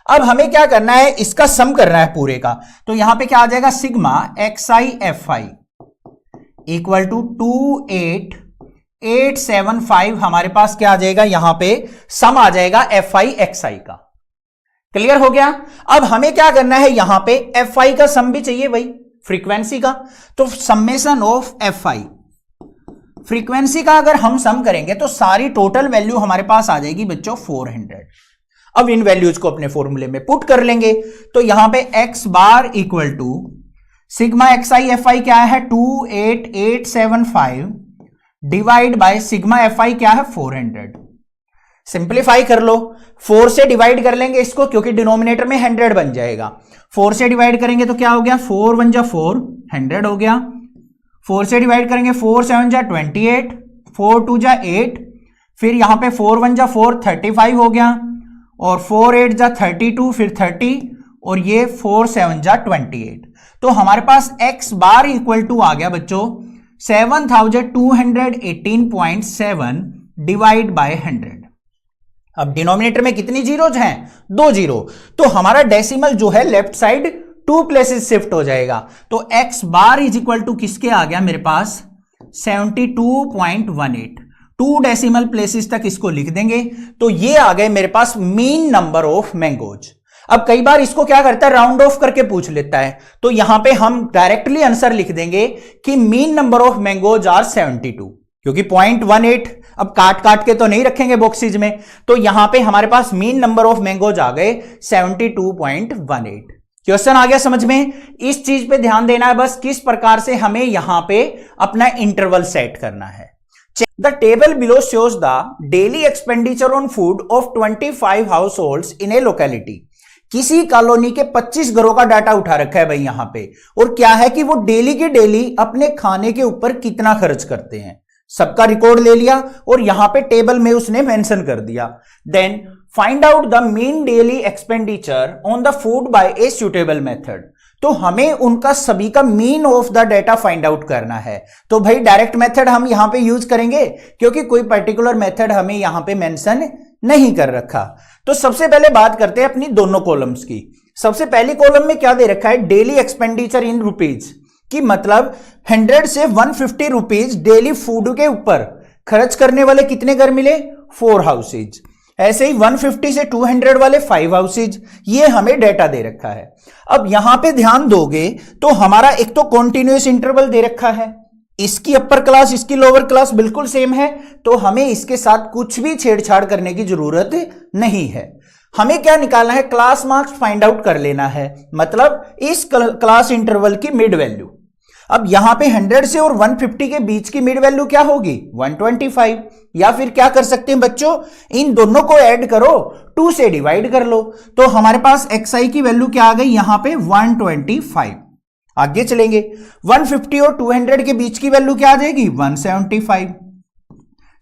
Speaker 1: अब हमें क्या करना है, इसका सम करना है पूरे का। तो यहां पे क्या आ जाएगा sigma X I F I equal to 28875, हमारे पास क्या आ जाएगा, यहां पे सम आ जाएगा एफ आई एक्स आई का। क्लियर हो गया। अब हमें क्या करना है, यहां पे एफ आई का सम भी चाहिए भाई, फ्रीक्वेंसी का। तो summation of F I, frequency का अगर हम सम करेंगे तो सारी टोटल वैल्यू हमारे पास आ जाएगी बच्चों 400। अब इन वैल्यूज को अपने फॉर्मूले में पुट कर लेंगे। तो यहां पे X bar equal to sigma X I F I क्या है 28875 divide by sigma F I क्या है 400। सिंप्लीफाई कर लो, 4 से डिवाइड कर लेंगे इसको क्योंकि डिनोमिनेटर में 100 बन जाएगा। 4 से डिवाइड करेंगे तो क्या हो गया 4 1 जा 4, 100 हो गया। 4 से डिवाइड करेंगे 4 7 जा 28, 4 2 जा 8, फिर यहां पे 4 1 जा 4 35 हो गया, और 4 8 जा 32, फिर 30, और ये 4 7 जा 28। तो हमारे पास x बार इक्वल टू आ गया बच्चों 7218.7 डिवाइड बाय 100। अब डिनोमिनेटर में कितनी जीरोज हैं, 2 जीरो, तो हमारा डेसिमल जो है लेफ्ट साइड 2 प्लेसेस शिफ्ट हो जाएगा। तो x bar is equal to किसके आ गया मेरे पास 72.18, 2 डेसिमल प्लेसेस तक इसको लिख देंगे तो ये आ गए मेरे पास मीन नंबर ऑफ मैंगोज। अब कई बार इसको क्या करता है राउंड ऑफ करके पूछ लेता है, तो यहां पे हम डायरेक्टली आंसर लिख देंगे कि mean number of mangoes are 72, क्योंकि 0.18 अब काट काट के तो नहीं रखेंगे बॉक्सेज में, तो यहां पे हमारे पास मीन नंबर ऑफ मैंगोज आ गए 72.18। क्वेश्चन आ गया समझ में। इस चीज पे ध्यान देना है बस, किस प्रकार से हमें यहां पे अपना इंटरवल सेट करना है। The table below shows the daily expenditure on food of 25 households in a locality. किसी कॉलोनी के 25 घरों का डाटा उठा रखा है भाई यहां पे, और क्या है कि वो डेली के डेली अपने खाने के ऊपर कितना खर्च करते हैं, सबका रिकॉर्ड ले लिया और यहां पे टेबल में उसने मेंशन कर दिया। Then find out the mean daily expenditure on the food by a suitable method. तो हमें उनका सभी का mean of the data find out करना है। तो भाई डायरेक्ट मेथड हम यहां पे यूज करेंगे क्योंकि कोई पर्टिकुलर मेथड हमें यहां पे मेंशन नहीं कर रखा। तो सबसे पहले बात करते हैं अपनी दोनों कॉलम्स की। सबसे पहली कॉलम में क्या दे रखा है, डेली एक्सपेंडिचर इन रुपीज, की मतलब 100 से 150 रुपीज डेली फूड के ऊपर खर्च करने वाले कितने घर मिले, 4 हाउसेज। ऐसे ही 150 से 200 वाले 5 हाउसेज, ये हमें डेटा दे रखा है। अब यहां पे ध्यान दोगे तो हमारा एक तो कॉन्टिन्यूअस इंटरवल दे रखा है, इसकी अपर क्लास इसकी लोअर क्लास बिल्कुल सेम है, तो हमें इसके साथ कुछ भी छेड़छाड़ करने की जरूरत नहीं है। हमें क्या निकालना है, क्लास मार्क्स फाइंड आउट कर लेना है, मतलब इस क्लास इंटरवल की मिड वैल्यू। अब यहां पे 100 से और 150 के बीच की मिड वैल्यू क्या होगी 125, या फिर क्या कर सकते हैं बच्चों, इन दोनों को ऐड करो 2 से डिवाइड कर लो, तो हमारे पास xi की वैल्यू क्या आ गई यहां पे 125। आगे चलेंगे 150 और 200 के बीच की वैल्यू क्या आ जाएगी 175।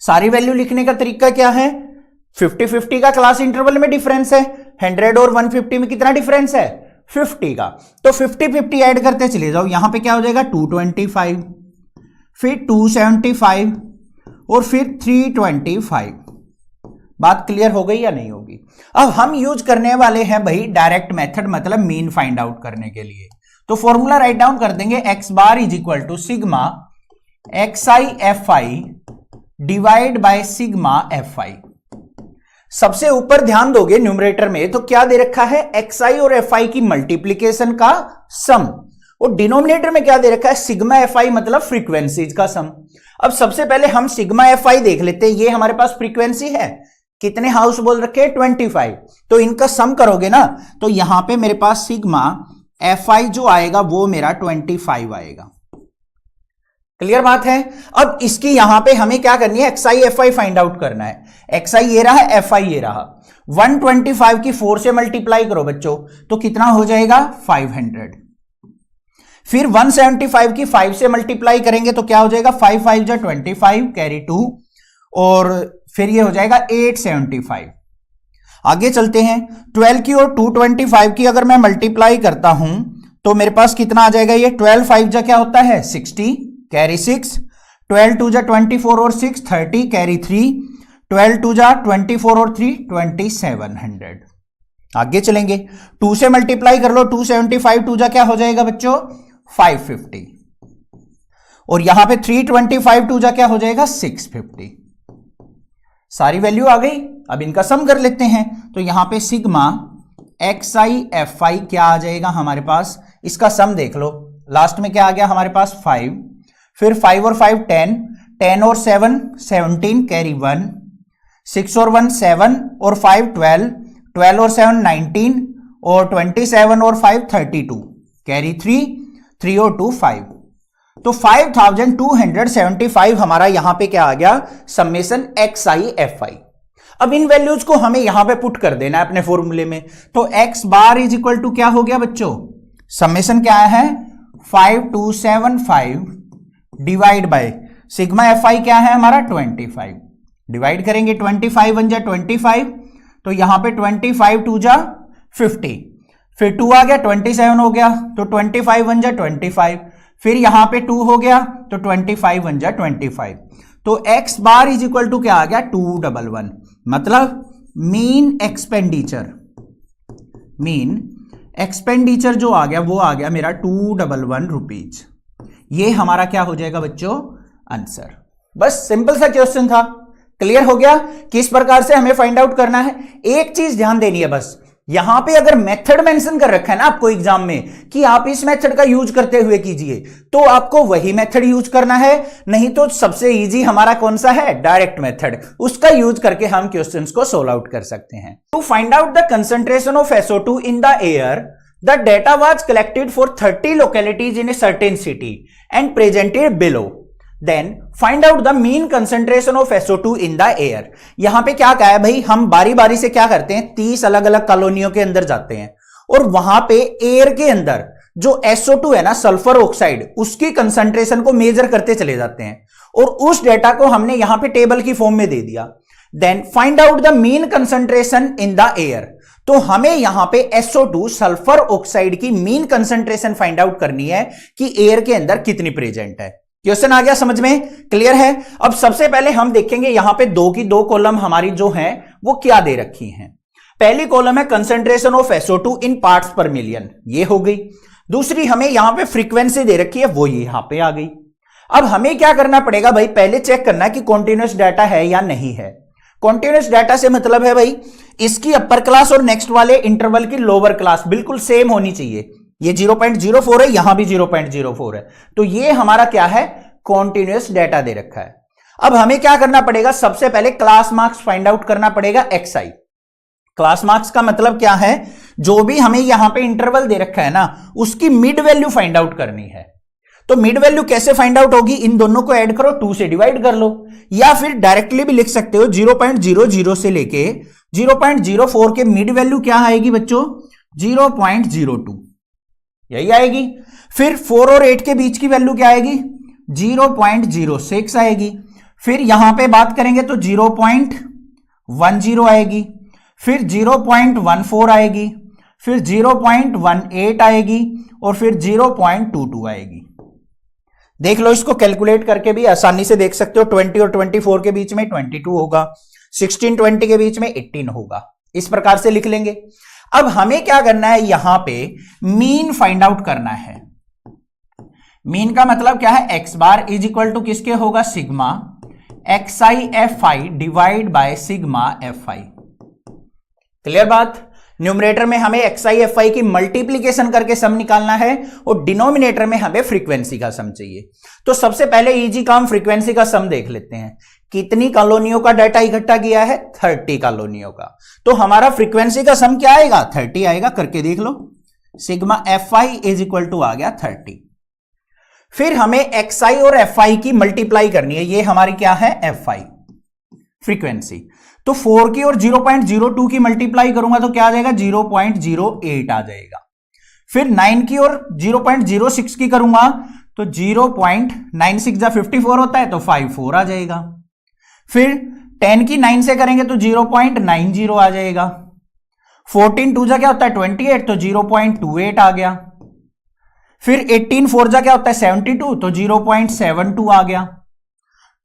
Speaker 1: सारी वैल्यू लिखने का तरीका क्या है, 50-50 का क्लास इंटरवल में डिफरेंस है, 100 और 150 में कितना डिफरेंस है 50 का, तो 50-50 ऐड करते चले जाओ, यहां पे क्या हो जाएगा 225, फिर 275 और फिर 325। बात क्लियर हो गई या नहीं होगी। अब हम यूज करने वाले हैं भाई डायरेक्ट मेथड, मतलब मीन फाइंड आउट करने के लिए। तो फॉर्मूला राइट डाउन कर देंगे, X bar is equal to sigma X I F I divide by sigma F I. सबसे ऊपर ध्यान दोगे न्यूमरेटर में तो क्या दे रखा है, xi और fi की मल्टीप्लीकेशन का सम, और डिनोमिनेटर में क्या दे रखा है, सिग्मा fi मतलब फ्रीक्वेंसीज का सम। अब सबसे पहले हम सिग्मा fi देख लेते हैं, ये हमारे पास फ्रीक्वेंसी है, कितने हाउस बोल रखे हैं 25, तो इनका सम करोगे ना तो यहां पे मेरे पास सिग्मा fi जो आएगा वो मेरा 25 आएगा। क्लियर बात है। अब इसकी यहां पे हमें क्या करनी है, xi fi फाइंड आउट करना है। xi ये रहा, fi ये रहा, 125 की 4 से मल्टीप्लाई करो बच्चों तो कितना हो जाएगा 500, फिर 175 की 5 से मल्टीप्लाई करेंगे तो क्या हो जाएगा 5 5 जा 25 कैरी 2, और फिर ये हो जाएगा 875। आगे चलते हैं, 12 की और 225 की अगर मैं मल्टीप्लाई करता हूं तो मेरे पास कितना आ जाएगा, ये 12 5 जा क्या होता है 60 कैरी 6, 12 2 जा 24 और 6 30 कैरी 3, 12 2 जा 24 और 3 2700। आगे चलेंगे, 2 से मल्टीप्लाई कर लो, 275 2 जा क्या हो जाएगा बच्चों 550, और यहां पे 325 2 जा क्या हो जाएगा 650। सारी वैल्यू आ गई। अब इनका सम कर लेते हैं, तो यहां पे सिग्मा xi fi क्या आ जाएगा हमारे पास, इसका सम देख लो, लास्ट में क्या आ गया हमारे पास 5, फिर 5 और 5 10, 10 और 7 17 कैरी 1, 6 और 1 7 और 5 12, 12 और 7 19, और 27 और 5 32 कैरी 3, 3 और 2 5, तो 5275 हमारा यहां पे क्या आ गया, समेशन xi fi। अब इन वैल्यूज को हमें यहां पे पुट कर देना है अपने फॉर्मूले में, तो x bar is equal to क्या हो गया बच्चों, समेशन क्या है 5275 डिवाइड बाय सिग्मा fi क्या है हमारा 25, डिवाइड करेंगे 25 1 जा 25, तो यहां पे 25 2 जा 50, फिर 2 आ गया 27 हो गया, तो 25 1 जा 25, फिर यहां पे 2 हो गया तो 25 1 जा 25, तो x bar is equal to क्या आ गया 211, मतलब मीन एक्सपेंडिचर जो आ गया वो आ गया मेरा 211 रुपीज। ये हमारा क्या हो जाएगा बच्चों आंसर। बस सिंपल सा क्वेश्चन था, क्लियर हो गया किस प्रकार से हमें फाइंड आउट करना है। एक चीज ध्यान देनी है बस, यहां पे अगर मेथड मेंशन कर रखा है ना आपको एग्जाम में कि आप इस मेथड का यूज करते हुए कीजिए, तो आपको वही मेथड यूज करना है, नहीं तो सबसे इजी हमारा कौन सा है डायरेक्ट मेथड, उसका यूज करके हम क्वेश्चंस को सोल्व आउट कर सकते हैं। To find out the concentration of SO2 in the air, the data was collected for 30 localities in a certain city and presented below, then find out the mean concentration of SO2 in the air. यहां पे क्या कहा है भाई, हम बारी बारी से क्या करते हैं 30 अलग अलग कॉलोनियों के अंदर जाते हैं और वहां पे एयर के अंदर जो SO2 है ना सल्फर ऑक्साइड, उसकी कंसंट्रेशन को मेजर करते चले जाते हैं और उस डेटा को हमने यहां पे टेबल की फॉर्म में दे दिया। Then find out the mean concentration in the air, तो हमें यहां पे SO2 सल्फर ऑक्साइड की मीन कंसंट्रेशन फाइंड आउट करनी है कि एयर के अंदर कितनी प्रेजेंट है। क्वेश्चन आ गया समझ में, क्लियर है। अब सबसे पहले हम देखेंगे यहां पे 2 की 2 कॉलम हमारी जो हैं वो क्या दे रखी हैं। पहली कॉलम है concentration of SO2 in parts पर मिलियन, ये हो गई। दूसरी हमें यहां पे फ्रीक्वेंसी दे रखी है, वो यहां पे आ गई। अब हमें क्या करना पड़ेगा भाई, पहले चेक करना है कि कॉन्टिन्यूअस डाटा है या नहीं है। कॉन्टिन्यूअस डाटा से मतलब है भाई इसकी अपर क्लास और नेक्स्ट वाले इंटरवल की लोअर क्लास बिल्कुल सेम होनी चाहिए। ये 0.04 है, यहां भी 0.04 है, तो ये हमारा क्या है कॉन्टिन्यूअस डाटा दे रखा है। अब हमें क्या करना पड़ेगा, सबसे पहले क्लास मार्क्स फाइंड आउट करना पड़ेगा xi। क्लास मार्क्स का मतलब क्या है, जो भी हमें यहां पे इंटरवल दे रखा है ना उसकी मिड वैल्यू फाइंड आउट करनी है। तो मिड वैल्यू कैसे फाइंड आउट होगी, इन दोनों को ऐड करो, 2 से डिवाइड कर लो, या फिर डायरेक्टली भी लिख सकते हो 0.00 से लेके 0.04 के मिड वैल्यू क्या आएगी बच्चों 0.02, यही आएगी। फिर 4 और 8 के बीच की वैल्यू क्या आएगी 0.06 आएगी। फिर यहां पे बात करेंगे तो 0.10 आएगी, फिर 0.14 आएगी, फिर 0.18 आएगी और फिर 0.22 आएगी। देख लो, इसको कैलकुलेट करके भी आसानी से देख सकते हो। 20 और 24 के बीच में 22 होगा, 16 20 के बीच में 18 होगा, इस प्रकार से लिख लेंगे। अब हमें क्या करना है, यहां पे मीन फाइंड आउट करना है। मीन का मतलब क्या है, X bar is equal to किसके होगा sigma xi fi divide by sigma fi। Clear बात। न्यूमरेटर में हमें xi fi की मल्टीप्लीकेशन करके सम निकालना है और डिनोमिनेटर में हमें फ्रीक्वेंसी का सम चाहिए। तो सबसे पहले इजी काम फ्रीक्वेंसी का सम देख लेते हैं। कितनी कॉलोनियों का डाटा इकट्ठा किया है? 30 कॉलोनियों का। तो हमारा फ्रीक्वेंसी का सम क्या आएगा? 30 आएगा। करके देख लो। Sigma fi is equal to आ गया 30। फिर हमें xi और fi की मल्टीप्लाई करनी है। ये हमारी क्या है? fi frequency. तो 4 की और 0.02 की मल्टीप्लाई करूंगा तो क्या आ जाएगा? 0.08 आ जाएगा। फिर 9 की और 0.06 की करूंगा तो 0.96 जा 54 होता है तो 54 आ जाएगा। फिर 10 की 9 से करेंगे तो 0.90 आ जाएगा। 14 2 जा क्या होता है? 28 तो 0.28 आ गया। फिर 18 4 जा क्या होता है? 72 तो 0.72 आ गया।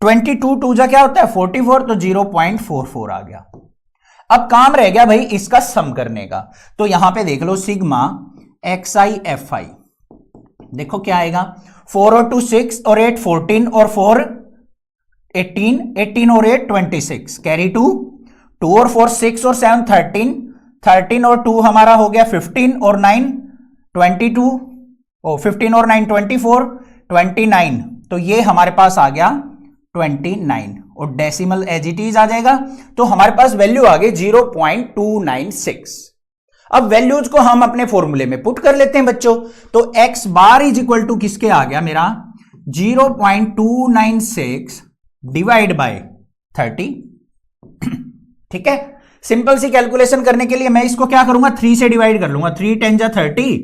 Speaker 1: 22 2 जा क्या होता है? 44 तो 0.44 आ गया। अब काम रह गया भाई इसका सम करने का। तो यहां पे देख लो सिग्मा xi fi, देखो क्या आएगा? 4 और 2 6 और 8 14 और 4 18, 18 और 8 26, कैरी 2, 2 और 4 6 और 7 13, 13 और 2 हमारा हो गया 15 और 9 22, 15 और 9 24, 29। तो ये हमारे पास आ गया 29 और डेसिमल एज इट इज आ जाएगा। तो हमारे पास वैल्यू आ गई 0.296। अब वैल्यूज को हम अपने फॉर्मूले में पुट कर लेते हैं बच्चों। तो x bar is equal to किसके आ गया मेरा? 0.296 डिवाइड बाय 30। ठीक है। सिंपल सी कैलकुलेशन करने के लिए मैं इसको क्या करूंगा? 3 से डिवाइड कर लूंगा। 3 10 जा 30,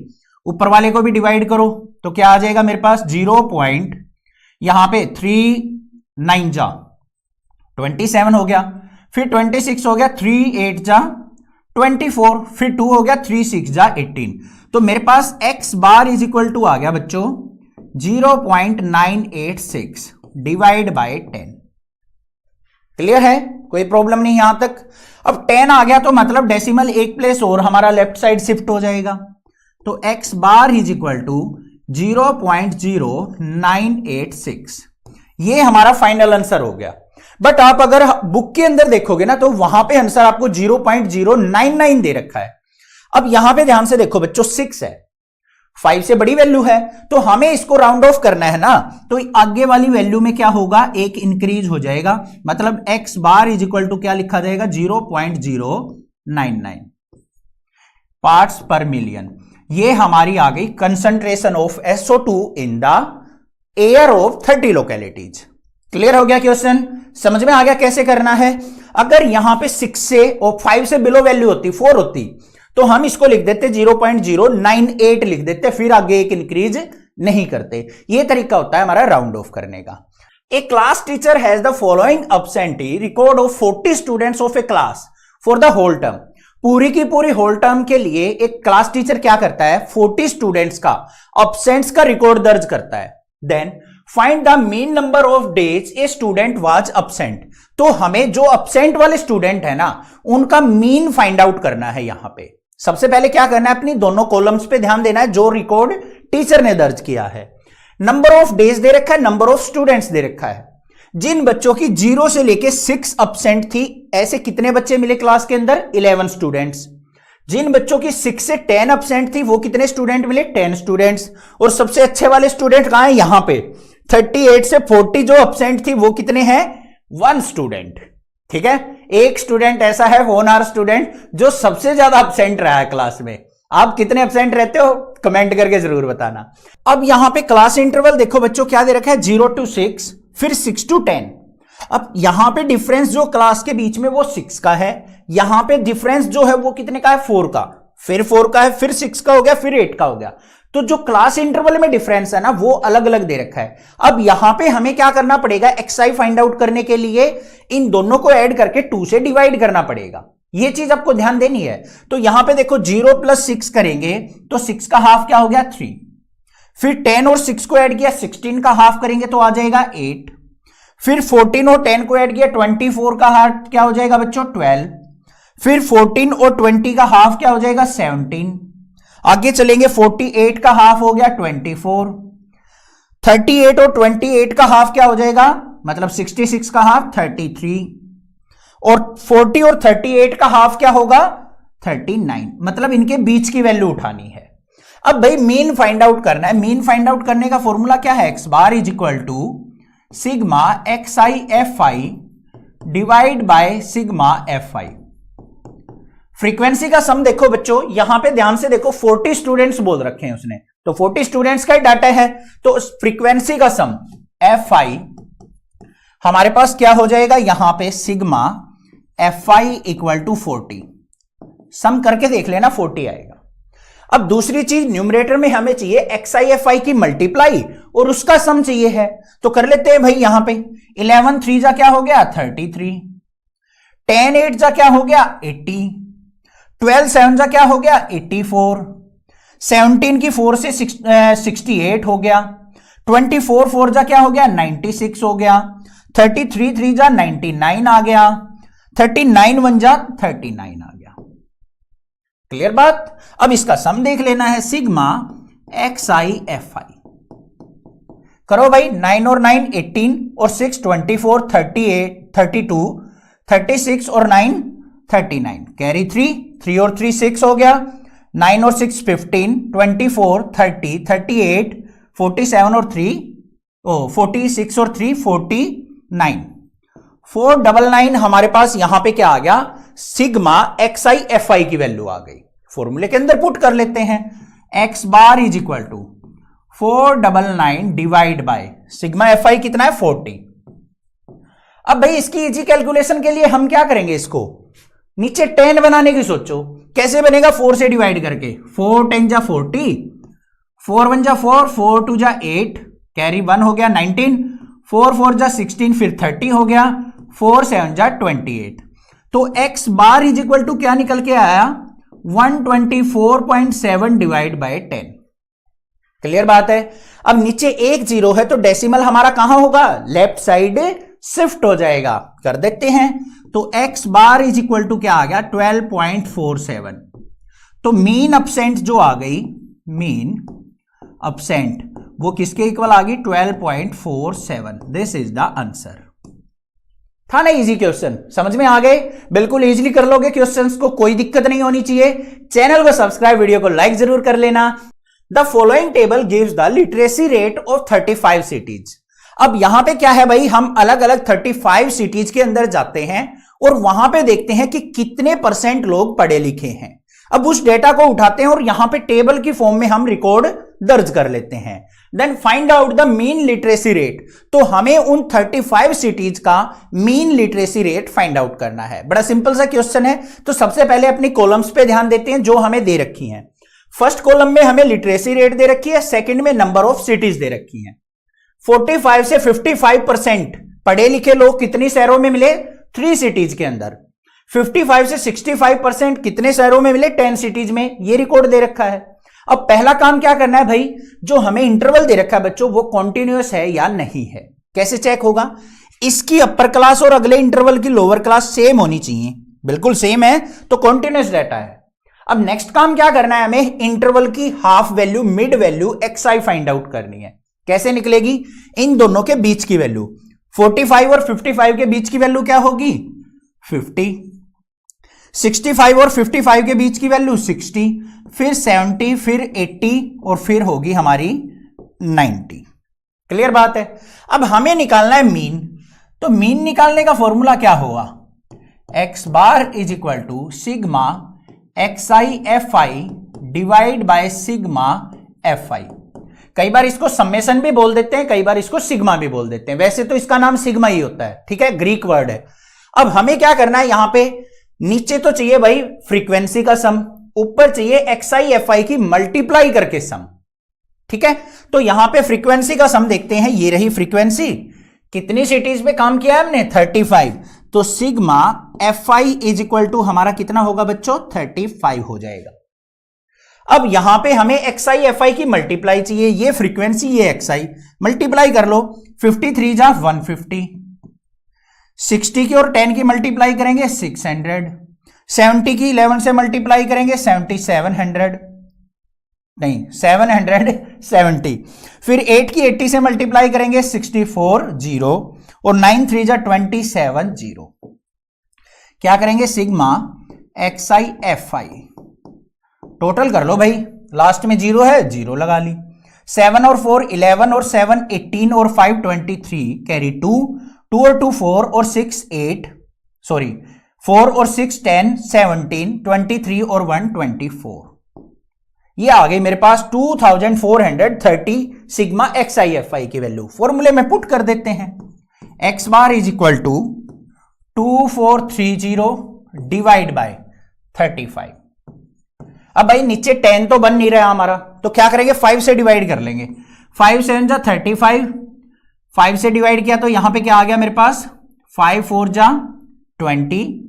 Speaker 1: ऊपर वाले को भी डिवाइड करो तो क्या आ जाएगा मेरे पास? 0. यहां पे 3 9 जा 27 हो गया। फिर 26 हो गया। 3 8 जा 24, फिर 2 हो गया। 3 6 जा 18। तो मेरे पास x bar is equal to आ गया बच्चों 0.986 डिवाइड बाय 10। क्लियर है? कोई प्रॉब्लम नहीं यहां तक। अब 10 आ गया तो मतलब डेसिमल एक प्लेस और हमारा लेफ्ट साइड शिफ्ट हो जाएगा। तो x bar is equal to 0.0986। ये हमारा फाइनल आंसर हो गया। बट आप अगर बुक के अंदर देखोगे ना तो वहां पे आंसर आपको 0.099 दे रखा है। अब यहां पे ध्यान से देखो बच्चों, 6 है, 5 से बड़ी वैल्यू है तो हमें इसको राउंड ऑफ करना है ना। तो आगे वाली वैल्यू में क्या होगा? एक इंक्रीज हो जाएगा। मतलब x bar is equal to क्या लिखा जाएगा? 0.099 पार्ट्स पर मिलियन। ये हमारी आ गई concentration of SO2 in the air of 30 localities. Clear हो गया क्वेश्चन? समझ में आ गया कैसे करना है? अगर यहां पे 6 से और 5 से बिलो वैल्यू होती, 4 होती, तो हम इसको लिख देते 0.098 लिख देते, फिर आगे एक इंक्रीज नहीं करते। ये तरीका होता है हमारा राउंड ऑफ करने का। A class teacher has the following absentee record of 40 students of a class for the whole term. पूरी की पूरी होल टर्म के लिए एक क्लास टीचर क्या करता है? 40 स्टूडेंट्स का एब्सेंट्स का रिकॉर्ड दर्ज करता है। Then find the mean number of days a student was absent. तो हमें जो एब्सेंट वाले स्टूडेंट है ना उनका मीन फाइंड आउट करना है। यहां पे सबसे पहले क्या करना है? अपनी दोनों कॉलम्स पे ध्यान देना है जो रिकॉर्ड टीचर ने दर्ज किया है। नंबर ऑफ डेज दे रखा है, नंबर ऑफ स्टूडेंट्स दे रखा है। जिन बच्चों की 0 से लेके 6 एब्सेंट थी, ऐसे कितने बच्चे मिले क्लास के अंदर? 11 स्टूडेंट्स। जिन बच्चों की 6 से 10 एब्सेंट थी वो कितने स्टूडेंट मिले? 10 स्टूडेंट्स। और सबसे अच्छे वाले स्टूडेंट कहां है? यहां पे 38 से 40 जो एब्सेंट थी वो कितने हैं? 1 स्टूडेंट। ठीक है, एक स्टूडेंट ऐसा है, होनहार स्टूडेंट, जो सबसे ज्यादा एब्सेंट रहा है क्लास में। आप कितने एब्सेंट रहते हो कमेंट करके जरूर बताना। अब यहां पे क्लास इंटरवल देखो बच्चों क्या दे रखा है? 0 to 6, फिर 6 to 10। अब यहां पे डिफरेंस जो क्लास के बीच में वो 6 का है, यहां पे डिफरेंस जो है वो कितने का है? 4 का, फिर 4 का है, फिर 6 का हो गया, फिर 8 का हो गया। तो जो क्लास इंटरवल में डिफरेंस है ना वो अलग अलग दे रखा है। अब यहां पे हमें क्या करना पड़ेगा? xi फाइंड आउट करने के लिए इन दोनों को ऐड करके 2 से डिवाइड करना पड़ेगा। ये चीज आपको ध्यान देनी है। तो यहां पे देखो 0 + 6 करेंगे तो 6 का हाफ क्या हो गया? 3। फिर 10 और 6 को ऐड किया, 16 का हाफ करेंगे तो आ जाएगा 8। फिर 14 और 10 को ऐड किया, 24 का हाफ क्या हो जाएगा बच्चों? 12। फिर 14 और 20 का हाफ क्या हो जाएगा? 17। आगे चलेंगे, 48 का हाफ हो गया 24। 38 और 28 का हाफ क्या हो जाएगा? मतलब 66 का हाफ 33। और 40 और 38 का हाफ क्या होगा? 39, मतलब इनके बीच की वैल्यू उठानी है। अब भाई मीन फाइंड आउट करना है। मीन फाइंड आउट करने का फॉर्मूला क्या है? X bar is equal to sigma X I F I divide by sigma F I. Frequency का सम देखो बच्चों, यहां पे ध्यान से देखो, 40 स्टूडेंट्स बोल रखे हैं उसने, तो 40 स्टूडेंट्स का डाटा है, तो फ्रीक्वेंसी का सम एफ आई हमारे पास क्या हो जाएगा? यहां पे sigma F I equal to 40, sum करके देख लेना 40 आएगा। अब दूसरी चीज, न्यूमरेटर में हमें चाहिए एक्स आई एफ आई की मल्टीप्लाई और उसका सम चाहिए है, तो कर लेते हैं भाई। यहां पे 11 3 जा क्या हो गया? 33, 10 8 जा क्या हो गया? 80, 12 7 जा क्या हो गया? 84, 17 की 4 से 68 हो गया, 24 4 जा क्या हो गया? 96 हो गया, 33 3 जा 99 आ गया, 39 1 जा 39 आ गया। क्लियर बात? अब इसका सम देख लेना है, सिग्मा एक्स आई एफ आई। करो भाई, 9 और 9 18 और 6 24 38 32 36 और 9 39, कैरी 3 और 3 6 हो गया, 9 और 6 15 24 30 38 47 और 3 46 और 3 49, 499 हमारे पास यहां पे क्या आ गया? Sigma X I F I की वैल्यू आ गई। फॉर्मूले के अंदर पुट कर लेते हैं, X bar is equal to 499 divide by sigma F I कितना है? 40। अब भाई इसकी इजी कैलकुलेशन के लिए हम क्या करेंगे? इसको नीचे 10 बनाने की सोचो, कैसे बनेगा? 4 से डिवाइड करके, 4 10 जा 40, 4 1 जा 4, 4 2 जा 8, कैरी 1 हो गया 19, 4 4 जा 16, फिर 30 हो गया, 4 7 जा 28। तो X bar is equal to क्या निकल के आया? 124.7 डिवाइड बाय 10। क्लियर बात है? अब नीचे एक जीरो है तो डेसिमल हमारा कहां होगा? लेफ्ट साइड शिफ्ट हो जाएगा। कर देते हैं, तो X bar is equal to क्या आ गया? 12.47। तो मीन अपसेंट जो आ गई, मीन अपसेंट वो किसके इक्वल आ गई? 12.47। This is the answer. था ना इजी क्वेश्चन? समझ में आ गए? बिल्कुल इजीली कर लोगे क्वेश्चंस को, कोई दिक्कत नहीं होनी चाहिए। चैनल को सब्सक्राइब, वीडियो को लाइक जरूर कर लेना। The following table gives the literacy rate of 35 cities. अब यहां पे क्या है भाई? हम अलग अलग 35 सिटीज के अंदर जाते हैं और वहां पे देखते हैं कि कितने % लोग पढ़े लिखे हैं। अब उस डेटा को उठाते हैं और यहां पे टेबल की फॉर्म में हम रिकॉर्ड दर्ज कर लेते हैं। Then find out the mean literacy rate. तो हमें उन 35 सिटीज का mean literacy rate find out करना है। बड़ा सिंपल सा क्वेश्चन है। तो सबसे पहले अपनी कॉलम्स पे ध्यान देते हैं जो हमें दे रखी हैं। फर्स्ट कॉलम में हमें लिटरेसी रेट दे रखी है, सेकंड में नंबर ऑफ सिटीज दे रखी हैं। 45 से 55% पढ़े लिखे लोग कितनी शहरों में मिले? 3 सिटीज के अंदर। 55 से 65% कितने शहरों में मिले? 10 सिटीज में। ये रिकॉर्ड दे रखा है। अब पहला काम क्या करना है भाई? जो हमें इंटरवल दे रखा है बच्चों, वो कॉन्टिन्यूअस है या नहीं है। कैसे चेक होगा? इसकी अपर क्लास और अगले इंटरवल की लोअर क्लास सेम होनी चाहिए। बिल्कुल सेम है तो कॉन्टिन्यूअस डाटा है। अब नेक्स्ट काम क्या करना है? हमें इंटरवल की half value, mid value x I find out करनी है। कैसे निकलेगी? इन दोनों के बीच की वैल्यू, 45 और 55 के बीच की वैल्यू क्या होगी? 50। 65 और 55 के बीच की वैल्यू 60, फिर 70, फिर 80 और फिर होगी हमारी 90। क्लियर बात है? अब हमें निकालना है मीन। तो मीन निकालने का फॉर्मूला क्या होगा? X bar is equal to sigma X I F I divide by sigma F I. कई बार इसको समेशन भी बोल देते हैं, कई बार इसको सिग्मा भी बोल देते हैं। वैसे तो इसका नाम सिग्मा ही होता है, ठीक है, ग्रीक वर्ड है। अब हमें क्या करना है? यहां पे नीचे तो चाहिए भाई फ्रीक्वेंसी का सम, ऊपर चाहिए एक्स आई एफ आई की मल्टीप्लाई करके सम। ठीक है, तो यहां पे फ्रीक्वेंसी का सम देखते हैं। ये रही फ्रीक्वेंसी। कितनी सिटीज पे काम किया है हमने? 35। तो sigma F I is equal to हमारा कितना होगा बच्चों? 35 हो जाएगा। अब यहां पे हमें एक्स आई एफ आई की मल्टीप्लाई चाहिए। ये फ्रीक्वेंसी, ये एक्स आई, मल्टीप्लाई कर लो। 53 जा 150, 60 की और 10 की मल्टीप्लाई करेंगे 600, 70 की 11 से मल्टीप्लाई करेंगे 7700, नहीं 770, फिर 8 की 80 से मल्टीप्लाई करेंगे 640 और 9 3 जा 27 0। क्या करेंगे? सिग्मा XIFI टोटल कर लो भाई, लास्ट में 0 है, 0 लगा ली। 7 और 4 11 और 7 18 और 5 23 कैरी 2, 2 और 2 4 और 6 8 सॉरी 4 और 6 10 17 23 और 1 24। ये आ गई मेरे पास 2430 सिग्मा XIFI की वैल्यू। फॉर्मूले में पुट कर देते हैं। x bar is equal to 2430 divide by 35। अब भाई नीचे 10 तो बन नहीं रहा हमारा, तो क्या करेंगे, 5 से डिवाइड कर लेंगे। 5 7 जा 35, 5 से डिवाइड किया तो यहां पे क्या आ गया मेरे पास, 5 4 जा 20,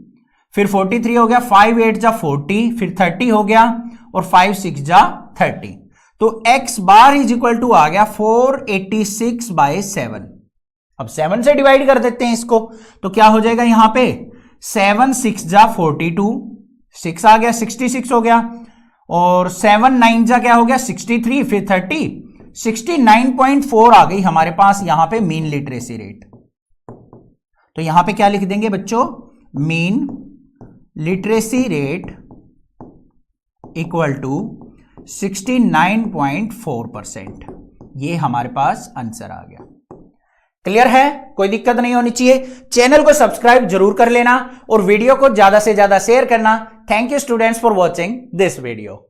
Speaker 1: फिर 43 हो गया, 5 8 जा 40, फिर 30 हो गया और 5 6 जा 30। तो x bar is equal to आ गया 486 बाय 7। अब 7 से डिवाइड कर देते हैं इसको, तो क्या हो जाएगा यहां पे, 7 6 जा 42, 6 आ गया 66 हो गया, और 7 9 जा क्या हो गया 63, फिर 30, 69.4 आ गई हमारे पास यहां पे मीन लिटरेसी रेट। तो यहां पे क्या लिख देंगे बच्चों, mean literacy rate equal to 69.4%। ये हमारे पास आंसर आ गया। क्लियर है, कोई दिक्कत नहीं होनी चाहिए। चैनल को सब्सक्राइब जरूर कर लेना और वीडियो को ज्यादा से ज्यादा शेयर करना। Thank you students for watching this video.